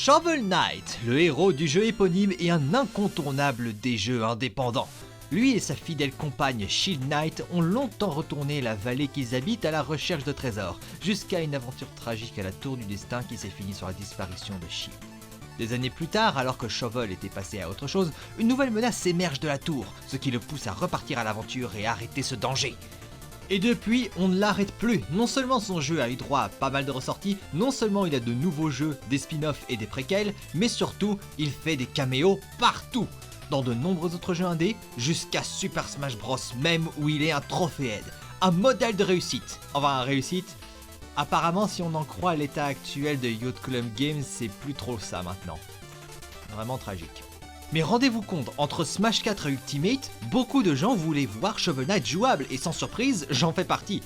Shovel Knight, le héros du jeu éponyme et un incontournable des jeux indépendants. Lui et sa fidèle compagne Shield Knight ont longtemps retourné la vallée qu'ils habitent à la recherche de trésors, jusqu'à une aventure tragique à la Tour du Destin qui s'est finie sur la disparition de Shield. Des années plus tard, alors que Shovel était passé à autre chose, une nouvelle menace émerge de la tour, ce qui le pousse à repartir à l'aventure et à arrêter ce danger. Et depuis, on ne l'arrête plus. Non seulement son jeu a eu droit à pas mal de ressorties, non seulement il a de nouveaux jeux, des spin-offs et des préquels, mais surtout, il fait des caméos partout. Dans de nombreux autres jeux indés, jusqu'à Super Smash Bros même où il est un trophée head. Un modèle de réussite. Enfin, réussite. Apparemment, si on en croit l'état actuel de Yacht Club Games, c'est plus trop ça maintenant. Vraiment tragique. Mais rendez-vous compte, entre Smash 4 et Ultimate, beaucoup de gens voulaient voir Shovel Knight jouable et sans surprise, j'en fais partie.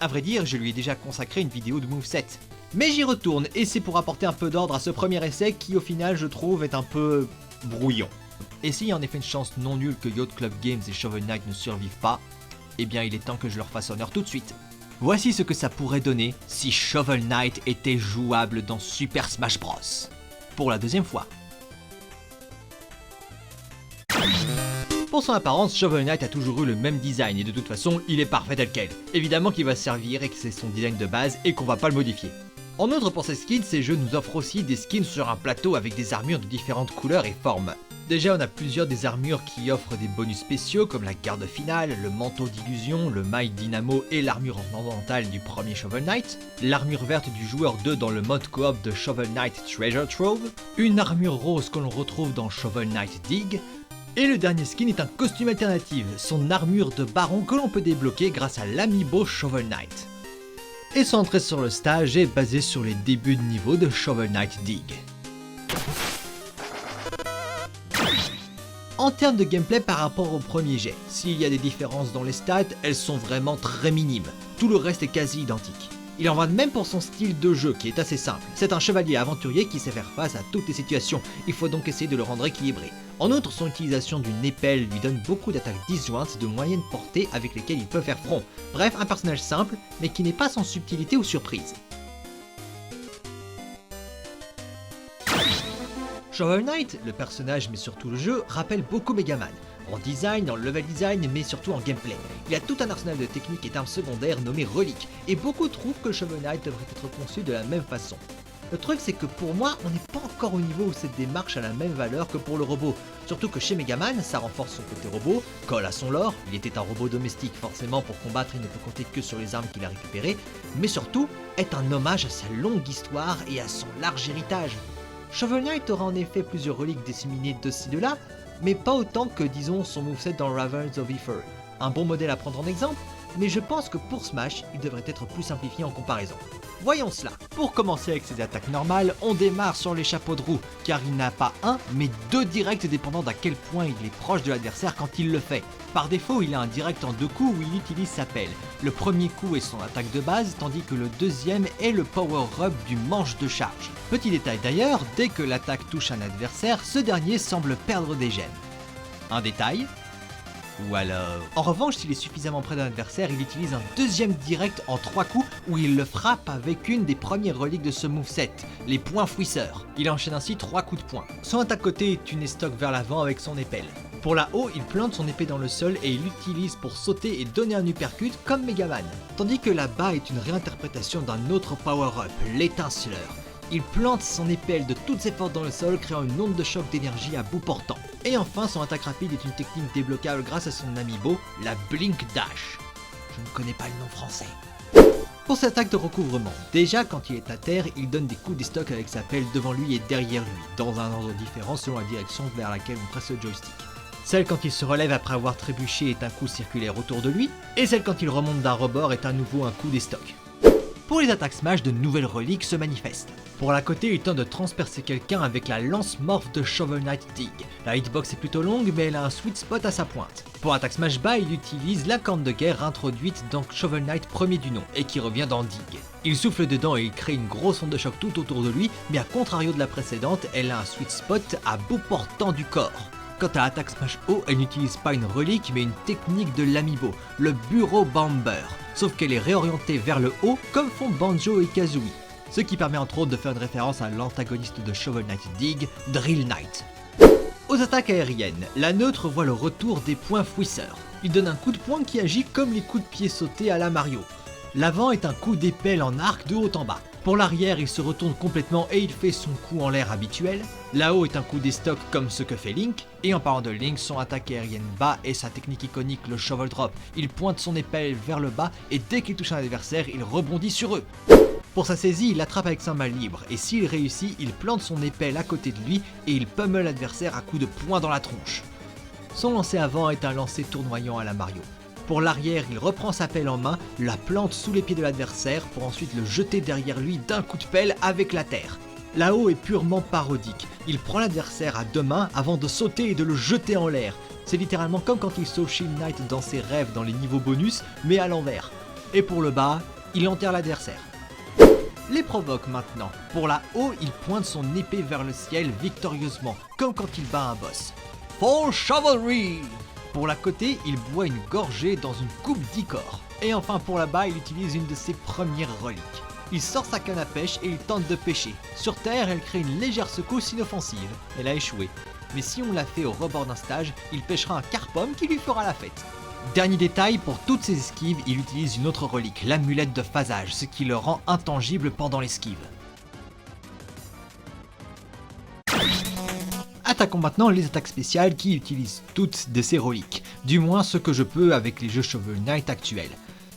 A vrai dire, je lui ai déjà consacré une vidéo de moveset. Mais j'y retourne et c'est pour apporter un peu d'ordre à ce premier essai qui au final je trouve est un peu brouillon. Et s'il y a en effet une chance non nulle que Yacht Club Games et Shovel Knight ne survivent pas, eh bien il est temps que je leur fasse honneur tout de suite. Voici ce que ça pourrait donner si Shovel Knight était jouable dans Super Smash Bros. Pour la deuxième fois. Pour son apparence, Shovel Knight a toujours eu le même design et de toute façon, il est parfait tel quel. Évidemment qu'il va servir et que c'est son design de base et qu'on va pas le modifier. En outre, pour ces skins, ces jeux nous offrent aussi des skins sur un plateau avec des armures de différentes couleurs et formes. Déjà, on a plusieurs des armures qui offrent des bonus spéciaux comme la garde finale, le manteau d'illusion, le mail dynamo et l'armure ornementale du premier Shovel Knight, l'armure verte du joueur 2 dans le mode coop de Shovel Knight Treasure Trove, une armure rose que l'on retrouve dans Shovel Knight Dig, et le dernier skin est un costume alternatif, son armure de baron que l'on peut débloquer grâce à l'amiibo Shovel Knight. Et son entrée sur le stage est basée sur les débuts de niveau de Shovel Knight Dig. En termes de gameplay par rapport au premier jet, s'il y a des différences dans les stats, elles sont vraiment très minimes, tout le reste est quasi identique. Il en va de même pour son style de jeu qui est assez simple, c'est un chevalier aventurier qui sait faire face à toutes les situations, il faut donc essayer de le rendre équilibré. En outre, son utilisation d'une épelle lui donne beaucoup d'attaques disjointes de moyenne portée avec lesquelles il peut faire front. Bref, un personnage simple, mais qui n'est pas sans subtilité ou surprise. Shovel Knight, le personnage mais surtout le jeu, rappelle beaucoup Megaman. En design, en level design, mais surtout en gameplay. Il a tout un arsenal de techniques et d'armes secondaires nommées reliques, et beaucoup trouvent que Shovel Knight devrait être conçu de la même façon. Le truc c'est que pour moi, on n'est pas encore au niveau où cette démarche a la même valeur que pour le robot. Surtout que chez Megaman, ça renforce son côté robot, colle à son lore, il était un robot domestique forcément pour combattre il ne peut compter que sur les armes qu'il a récupérées, mais surtout est un hommage à sa longue histoire et à son large héritage. Shovel Knight aura en effet plusieurs reliques disséminées de ci de là, mais pas autant que disons son moveset dans Ravens of Ether. Un bon modèle à prendre en exemple, mais je pense que pour Smash, il devrait être plus simplifié en comparaison. Voyons cela. Pour commencer avec ses attaques normales, on démarre sur les chapeaux de roue, car il n'a pas un, mais deux directs dépendant d'à quel point il est proche de l'adversaire quand il le fait. Par défaut, il a un direct en deux coups où il utilise sa pelle. Le premier coup est son attaque de base, tandis que le deuxième est le power-up du manche de charge. Petit détail d'ailleurs, dès que l'attaque touche un adversaire, ce dernier semble perdre des gemmes. Un détail ? Ou alors... En revanche, s'il est suffisamment près d'un adversaire, il utilise un deuxième direct en 3 coups où il le frappe avec une des premières reliques de ce moveset, les poings fouisseurs. Il enchaîne ainsi 3 coups de poing. Son attaque côté est une estoc vers l'avant avec son épelle. Pour la haut, il plante son épée dans le sol et il l'utilise pour sauter et donner un uppercut comme Megaman. Tandis que la bas est une réinterprétation d'un autre power-up, l'étinceleur. Il plante son épelle de toutes ses forces dans le sol, créant une onde de choc d'énergie à bout portant. Et enfin, son attaque rapide est une technique débloquable grâce à son amiibo, la Blink Dash. Je ne connais pas le nom français. Pour cette attaque de recouvrement, déjà quand il est à terre, il donne des coups d'estoc avec sa pelle devant lui et derrière lui, dans un ordre différent selon la direction vers laquelle on presse le joystick. Celle quand il se relève après avoir trébuché est un coup circulaire autour de lui, et celle quand il remonte d'un rebord est à nouveau un coup d'estoc. Pour les attaques Smash, de nouvelles reliques se manifestent. Pour la côté, il tente de transpercer quelqu'un avec la lance morph de Shovel Knight Dig. La hitbox est plutôt longue, mais elle a un sweet spot à sa pointe. Pour attaque Smash bas, il utilise la corne de guerre introduite dans Shovel Knight premier du nom, et qui revient dans Dig. Il souffle dedans et il crée une grosse onde de choc tout autour de lui, mais à contrario de la précédente, elle a un sweet spot à bout portant du corps. Quant à Attaque Smash haut, elle n'utilise pas une relique mais une technique de l'amiibo, le Bureau Bomber, sauf qu'elle est réorientée vers le haut comme font Banjo et Kazooie. ce qui permet entre autres de faire une référence à l'antagoniste de Shovel Knight Dig, Drill Knight. Aux attaques aériennes, la neutre voit le retour des poings fouisseurs. Il donne un coup de poing qui agit comme les coups de pied sautés à la Mario. L'avant est un coup d'épelle en arc de haut en bas. Pour l'arrière, il se retourne complètement et il fait son coup en l'air habituel. Là-haut est un coup d'estoc comme ce que fait Link. Et en parlant de Link, son attaque aérienne bas est sa technique iconique, le Shovel Drop. Il pointe son épelle vers le bas et dès qu'il touche un adversaire, il rebondit sur eux. Pour sa saisie, il l'attrape avec sa main libre et s'il réussit, il plante son épelle à côté de lui et il pummel l'adversaire à coups de poing dans la tronche. Son lancer avant est un lancer tournoyant à la Mario. Pour l'arrière, il reprend sa pelle en main, la plante sous les pieds de l'adversaire pour ensuite le jeter derrière lui d'un coup de pelle avec la terre. Là-haut est purement parodique, il prend l'adversaire à deux mains avant de sauter et de le jeter en l'air. C'est littéralement comme quand il sauve Shield Knight dans ses rêves dans les niveaux bonus, mais à l'envers. Et pour le bas, il enterre l'adversaire. Les provoque maintenant. Pour la haut, il pointe son épée vers le ciel victorieusement, comme quand il bat un boss. For Chivalry! Pour la côté, il boit une gorgée dans une coupe d'Icor. Et enfin pour la bas, il utilise une de ses premières reliques. Il sort sa canne à pêche et il tente de pêcher. Sur terre, elle crée une légère secousse inoffensive. Elle a échoué. Mais si on l'a fait au rebord d'un stage, il pêchera un carpome qui lui fera la fête. Dernier détail, pour toutes ses esquives, il utilise une autre relique, l'amulette de phasage, ce qui le rend intangible pendant l'esquive. Attaquons maintenant les attaques spéciales qui utilisent toutes de ces reliques, du moins ce que je peux avec les jeux Shovel Knight actuels.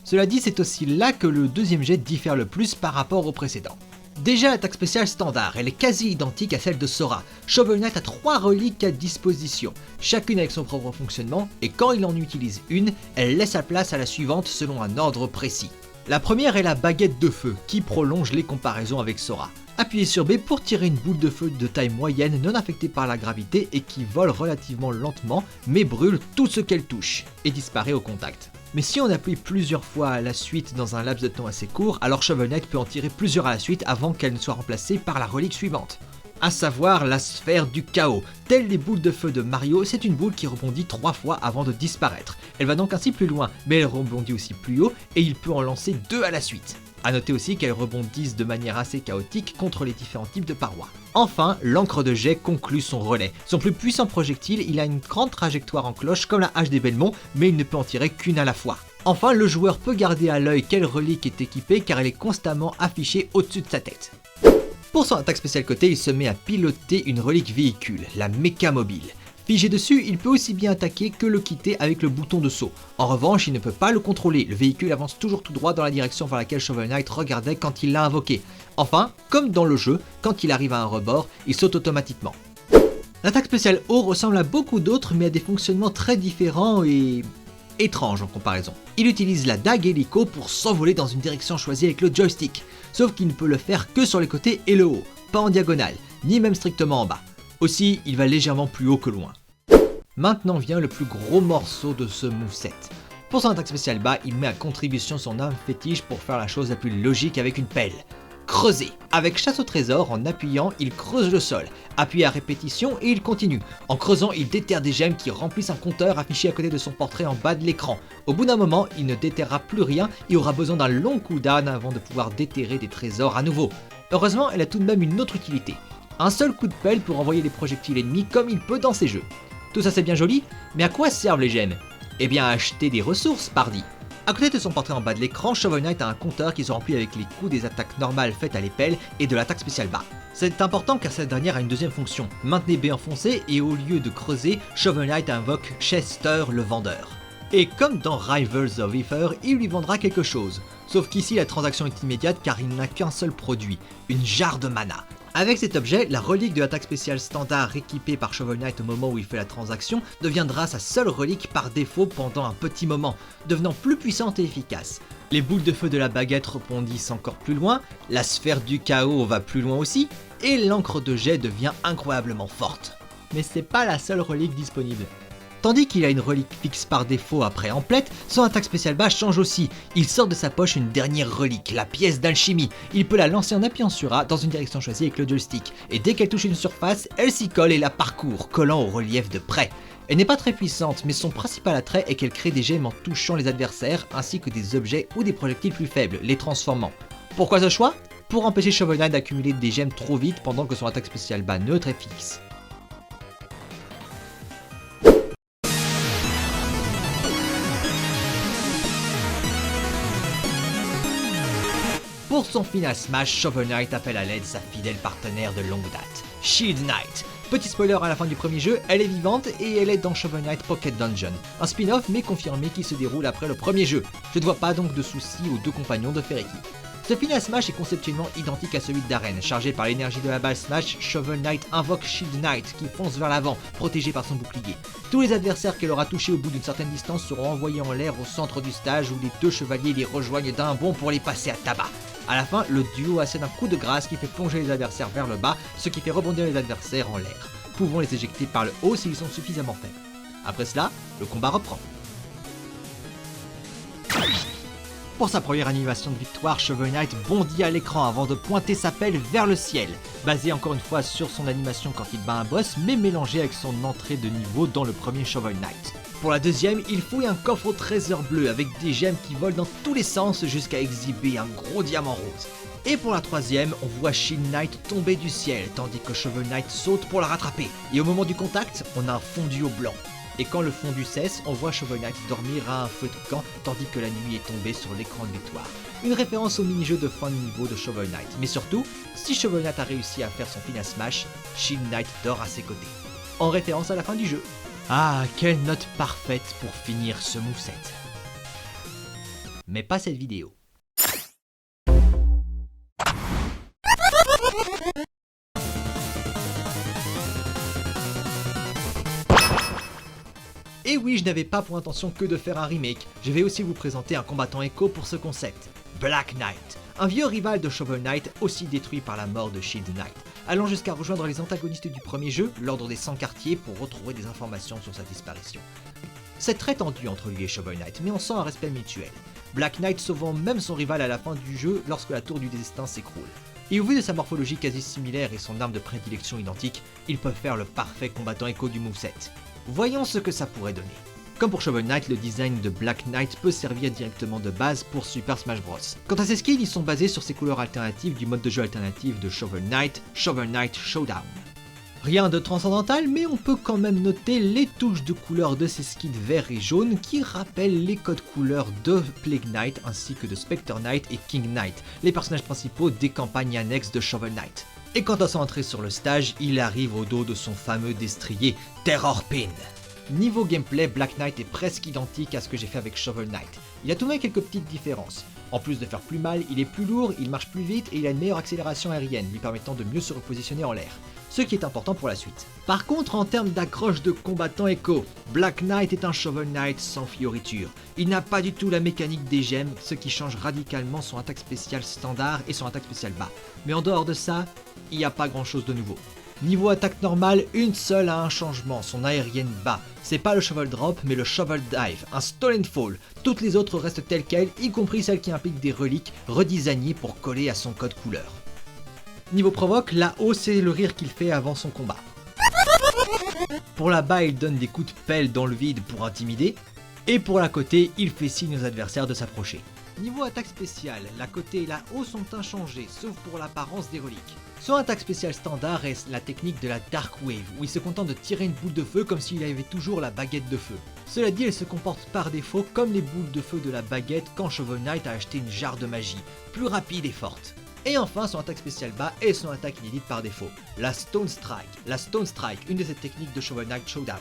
Cela dit, c'est aussi là que le deuxième jet diffère le plus par rapport au précédent. Déjà, l'attaque spéciale standard, elle est quasi identique à celle de Sora. Shovel Knight a 3 reliques à disposition, chacune avec son propre fonctionnement, et quand il en utilise une, elle laisse la place à la suivante selon un ordre précis. La première est la baguette de feu, qui prolonge les comparaisons avec Sora. Appuyez sur B pour tirer une boule de feu de taille moyenne non affectée par la gravité et qui vole relativement lentement, mais brûle tout ce qu'elle touche, et disparaît au contact. Mais si on appuie plusieurs fois à la suite dans un laps de temps assez court, alors Shovel Knight peut en tirer plusieurs à la suite avant qu'elle ne soit remplacée par la relique suivante. À savoir la sphère du chaos. Telle les boules de feu de Mario, c'est une boule qui rebondit 3 fois avant de disparaître. Elle va donc ainsi plus loin, mais elle rebondit aussi plus haut et il peut en lancer 2 à la suite. A noter aussi qu'elles rebondissent de manière assez chaotique contre les différents types de parois. Enfin, l'encre de jet conclut son relais. Son plus puissant projectile, il a une grande trajectoire en cloche comme la hache des Belmont, mais il ne peut en tirer qu'une à la fois. Enfin, le joueur peut garder à l'œil quelle relique est équipée car elle est constamment affichée au-dessus de sa tête. Pour son attaque spéciale côté, il se met à piloter une relique véhicule, la Mecha Mobile. Figé dessus, il peut aussi bien attaquer que le quitter avec le bouton de saut. En revanche, il ne peut pas le contrôler, le véhicule avance toujours tout droit dans la direction vers laquelle Shovel Knight regardait quand il l'a invoqué. Enfin, comme dans le jeu, quand il arrive à un rebord, il saute automatiquement. L'attaque spéciale haut ressemble à beaucoup d'autres mais a des fonctionnements très différents et étranges en comparaison. Il utilise la dague hélico pour s'envoler dans une direction choisie avec le joystick, sauf qu'il ne peut le faire que sur les côtés et le haut, pas en diagonale, ni même strictement en bas. Aussi, il va légèrement plus haut que loin. Maintenant vient le plus gros morceau de ce moveset. Pour son attaque spéciale bas, il met à contribution son arme fétiche pour faire la chose la plus logique avec une pelle. Creuser. Avec chasse au trésor, en appuyant, il creuse le sol. Appuyez à répétition et il continue. En creusant, il déterre des gemmes qui remplissent un compteur affiché à côté de son portrait en bas de l'écran. Au bout d'un moment, il ne déterrera plus rien et aura besoin d'un long cooldown avant de pouvoir déterrer des trésors à nouveau. Heureusement, elle a tout de même une autre utilité. Un seul coup de pelle pour envoyer des projectiles ennemis comme il peut dans ces jeux. Tout ça c'est bien joli, mais à quoi servent les gemmes? Eh bien à acheter des ressources, pardi. À côté de son portrait en bas de l'écran, Shovel Knight a un compteur qui se remplit avec les coups des attaques normales faites à l'épelle et de l'attaque spéciale bas. C'est important car cette dernière a une deuxième fonction. Maintenez B enfoncé et au lieu de creuser, Shovel Knight invoque Chester le vendeur. Et comme dans Rivals of Aether, il lui vendra quelque chose. Sauf qu'ici la transaction est immédiate car il n'a qu'un seul produit, une jarre de mana. Avec cet objet, la relique de l'attaque spéciale standard équipée par Shovel Knight au moment où il fait la transaction deviendra sa seule relique par défaut pendant un petit moment, devenant plus puissante et efficace. Les boules de feu de la baguette rebondissent encore plus loin, la sphère du chaos va plus loin aussi, et l'encre de jet devient incroyablement forte. Mais c'est pas la seule relique disponible. Tandis qu'il a une relique fixe par défaut après Emplette, son attaque spéciale bas change aussi. Il sort de sa poche une dernière relique, la pièce d'alchimie. Il peut la lancer en appuyant sur A dans une direction choisie avec le joystick. Et dès qu'elle touche une surface, elle s'y colle et la parcourt, collant au relief de près. Elle n'est pas très puissante, mais son principal attrait est qu'elle crée des gemmes en touchant les adversaires, ainsi que des objets ou des projectiles plus faibles, les transformant. Pourquoi ce choix? pour empêcher Shovel Knight d'accumuler des gemmes trop vite pendant que son attaque spéciale bas neutre est fixe. Pour son final smash, Shovel Knight appelle à l'aide sa fidèle partenaire de longue date, Shield Knight. Petit spoiler à la fin du premier jeu, elle est vivante et elle est dans Shovel Knight Pocket Dungeon, un spin-off mais confirmé qui se déroule après le premier jeu. Je ne vois pas donc de soucis aux deux compagnons de faire équipe. Ce final smash est conceptuellement identique à celui de Darren. Chargé par l'énergie de la balle smash, Shovel Knight invoque Shield Knight qui fonce vers l'avant, protégé par son bouclier. Tous les adversaires qu'elle aura touchés au bout d'une certaine distance seront envoyés en l'air au centre du stage où les deux chevaliers les rejoignent d'un bond pour les passer à tabac. A la fin, le duo assène un coup de grâce qui fait plonger les adversaires vers le bas, ce qui fait rebondir les adversaires en l'air, pouvant les éjecter par le haut s'ils sont suffisamment faibles. Après cela, le combat reprend. Pour sa première animation de victoire, Shovel Knight bondit à l'écran avant de pointer sa pelle vers le ciel, basé encore une fois sur son animation quand il bat un boss, mais mélangé avec son entrée de niveau dans le premier Shovel Knight. Pour la deuxième, il fouille un coffre au trésor bleu avec des gemmes qui volent dans tous les sens jusqu'à exhiber un gros diamant rose. Et pour la troisième, on voit Shield Knight tomber du ciel, tandis que Shovel Knight saute pour la rattraper. Et au moment du contact, on a un fondu au blanc. Et quand le fondu cesse, on voit Shovel Knight dormir à un feu de camp, tandis que la nuit est tombée sur l'écran de victoire. Une référence au mini-jeu de fin de niveau de Shovel Knight. Mais surtout, si Shovel Knight a réussi à faire son final smash, Shield Knight dort à ses côtés. En référence à la fin du jeu. Ah, quelle note parfaite pour finir ce moveset. Mais pas cette vidéo. Et oui, je n'avais pas pour intention que de faire un remake, je vais aussi vous présenter un combattant écho pour ce concept, Black Knight, un vieux rival de Shovel Knight aussi détruit par la mort de Shield Knight, allant jusqu'à rejoindre les antagonistes du premier jeu, l'ordre des 100 quartiers, pour retrouver des informations sur sa disparition. C'est très tendu entre lui et Shovel Knight, mais on sent un respect mutuel, Black Knight sauvant même son rival à la fin du jeu lorsque la tour du destin s'écroule. Et au vu de sa morphologie quasi similaire et son arme de prédilection identique, ils peuvent faire le parfait combattant écho du moveset. Voyons ce que ça pourrait donner. Comme pour Shovel Knight, le design de Black Knight peut servir directement de base pour Super Smash Bros. Quant à ses skills, ils sont basés sur ses couleurs alternatives du mode de jeu alternatif de Shovel Knight Showdown. Rien de transcendantal, mais on peut quand même noter les touches de couleur de ses skins vert et jaune qui rappellent les codes couleurs de Plague Knight ainsi que de Spectre Knight et King Knight, les personnages principaux des campagnes annexes de Shovel Knight. Et quant à son entrée sur le stage, il arrive au dos de son fameux destrier, Terror Pin. Niveau gameplay, Black Knight est presque identique à ce que j'ai fait avec Shovel Knight. Il a tout de même quelques petites différences. En plus de faire plus mal, il est plus lourd, il marche plus vite et il a une meilleure accélération aérienne, lui permettant de mieux se repositionner en l'air. Ce qui est important pour la suite. Par contre, en termes d'accroche de combattant écho, Black Knight est un Shovel Knight sans fioriture. Il n'a pas du tout la mécanique des gemmes, ce qui change radicalement son attaque spéciale standard et son attaque spéciale bas. Mais en dehors de ça, il n'y a pas grand chose de nouveau. Niveau attaque normale, une seule a un changement, son aérienne bas. C'est pas le Shovel Drop, mais le Shovel Dive, un Stolen Fall. Toutes les autres restent telles quelles, y compris celles qui impliquent des reliques redesignées pour coller à son code couleur. Niveau provoque, la haut c'est le rire qu'il fait avant son combat. Pour la bas, il donne des coups de pelle dans le vide pour intimider. Et pour la côté, il fait signe aux adversaires de s'approcher. Niveau attaque spéciale, la côté et la haut sont inchangés, sauf pour l'apparence des reliques. Son attaque spéciale standard est la technique de la Dark Wave, où il se contente de tirer une boule de feu comme s'il avait toujours la baguette de feu. Cela dit, elle se comporte par défaut comme les boules de feu de la baguette quand Shovel Knight a acheté une jarre de magie, plus rapide et forte. Et enfin, son attaque spéciale bas est son attaque inédite par défaut, la Stone Strike. La Stone Strike, une de ces techniques de Shovel Knight Showdown.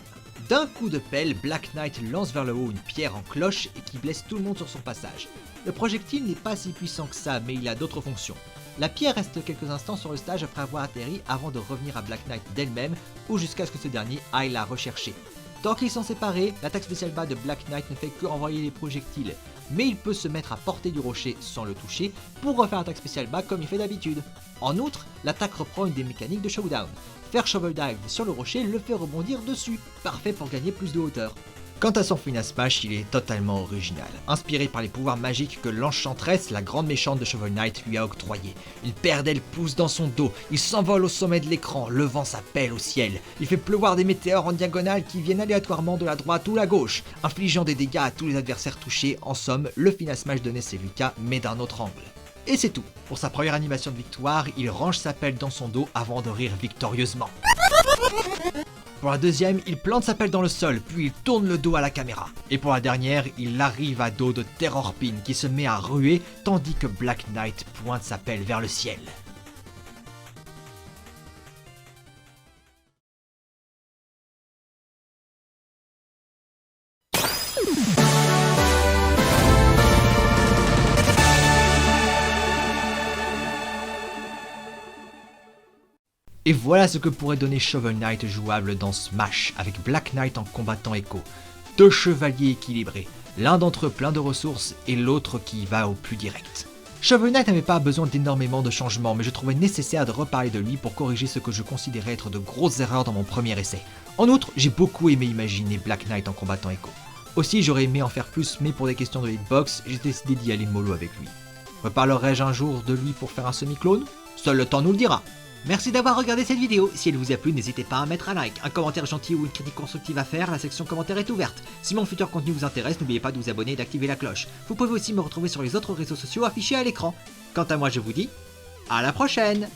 D'un coup de pelle, Black Knight lance vers le haut une pierre en cloche et qui blesse tout le monde sur son passage. Le projectile n'est pas si puissant que ça, mais il a d'autres fonctions. La pierre reste quelques instants sur le stage après avoir atterri avant de revenir à Black Knight d'elle-même ou jusqu'à ce que ce dernier aille la rechercher. Tant qu'ils sont séparés, l'attaque spéciale bas de Black Knight ne fait que renvoyer les projectiles, mais il peut se mettre à portée du rocher sans le toucher pour refaire l'attaque spéciale bas comme il fait d'habitude. En outre, l'attaque reprend une des mécaniques de Showdown. Faire Shovel Dive sur le rocher le fait rebondir dessus, parfait pour gagner plus de hauteur. Quant à son final smash, il est totalement original, inspiré par les pouvoirs magiques que l'Enchantress, la grande méchante de Shovel Knight, lui a octroyés. Une paire d'ailes pousse dans son dos, il s'envole au sommet de l'écran, levant sa pelle au ciel. Il fait pleuvoir des météores en diagonale qui viennent aléatoirement de la droite ou la gauche, infligeant des dégâts à tous les adversaires touchés. En somme, le final smash de Ness et Lucas, mais d'un autre angle. Et c'est tout. Pour sa première animation de victoire, il range sa pelle dans son dos avant de rire victorieusement. Pour la deuxième, il plante sa pelle dans le sol, puis il tourne le dos à la caméra. Et pour la dernière, il arrive à dos de Terror Pin qui se met à ruer tandis que Black Knight pointe sa pelle vers le ciel. Et voilà ce que pourrait donner Shovel Knight jouable dans Smash, avec Black Knight en combattant Echo. Deux chevaliers équilibrés, l'un d'entre eux plein de ressources et l'autre qui va au plus direct. Shovel Knight n'avait pas besoin d'énormément de changements, mais je trouvais nécessaire de reparler de lui pour corriger ce que je considérais être de grosses erreurs dans mon premier essai. En outre, j'ai beaucoup aimé imaginer Black Knight en combattant Echo. Aussi, j'aurais aimé en faire plus, mais pour des questions de hitbox, j'ai décidé d'y aller mollo avec lui. Reparlerai-je un jour de lui pour faire un semi-clone? Seul le temps nous le dira. Merci d'avoir regardé cette vidéo. Si elle vous a plu, n'hésitez pas à mettre un like, un commentaire gentil ou une critique constructive à faire, la section commentaires est ouverte. Si mon futur contenu vous intéresse, n'oubliez pas de vous abonner et d'activer la cloche. Vous pouvez aussi me retrouver sur les autres réseaux sociaux affichés à l'écran. Quant à moi, je vous dis à la prochaine!